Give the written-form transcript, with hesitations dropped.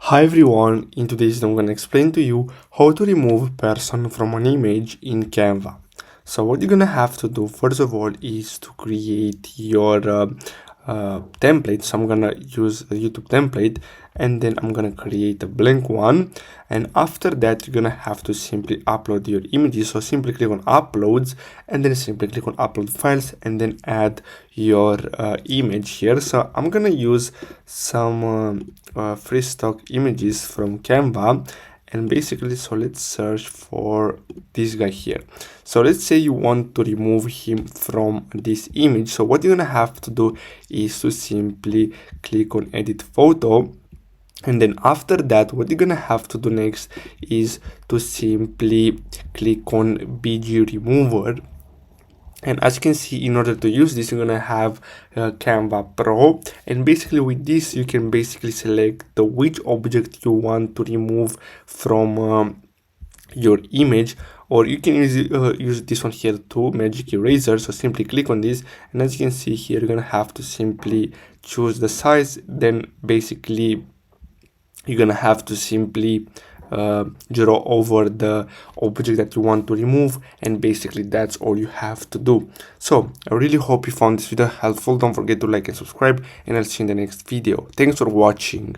Hi everyone, in today's video I'm going to explain to you how to remove person from an image in Canva. So what you're going to have to do first of all is to create your template. So I'm going to use a YouTube template and then I'm going to create a blank one, and after that you're going to have to simply upload your images. So simply click on uploads and then simply click on upload files and then add your image here. So I'm going to use some free stock images from Canva, and basically, so let's search for this guy here. So let's say you want to remove him from this image. So what you're gonna have to do is to simply click on edit photo, and then after that what you're gonna have to do next is to simply click on BG remover. And as you can see, in order to use this, you're gonna have Canva Pro, and basically with this you can basically select the which object you want to remove from your image, or you can use this one here too, magic eraser. So simply click on this, and as you can see here, you're gonna have to simply choose the size. Then basically you're gonna have to simply draw over the object that you want to remove, and basically that's all you have to do. So I really hope you found this video helpful. Don't forget to like and subscribe, and I'll see you in the next video. Thanks for watching.